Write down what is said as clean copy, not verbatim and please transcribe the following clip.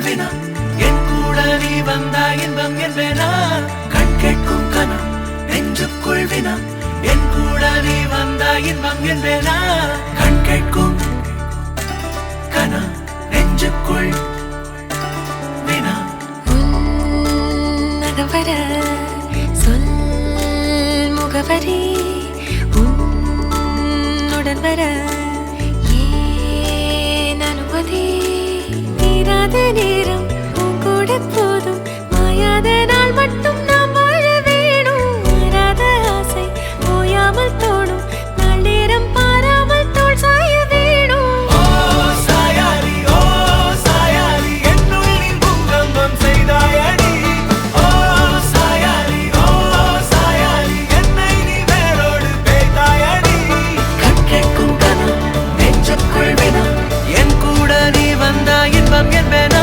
வினா என் கூட நீ வந்தா இன்பம் என்பேனா கண் கேட்கும் கனா நெஞ்சுக்குள் வினா என் கூட நீ வந்தா இன்பம் என்பேனா கண் கேட்கும் கனா நெஞ்சுக்குள் வினா நகவர சொல் முகவரி உன்னுடன் வர ஏன் அனுமதி தீராத நேரம் உன் கூட போதும் மாயாத நாள் மட்டும் நாம் வாழ வேணும் மாறாத ஆசை ஓயாமல் தோணும் நாள் நேரம் பாராமல் தோல் சாய வேணும் ஓ சாயாரி என்னுள் நீ பூகம்பம் செய்தாயடி ஓ சாயாரி என்னை நீ வேரோடு பேய்த்தாயடி கண் கேட்கும் கனா நெஞ்சுக்குள் வினா என் கூட நீ வந்தா இன்பம் என்பேனா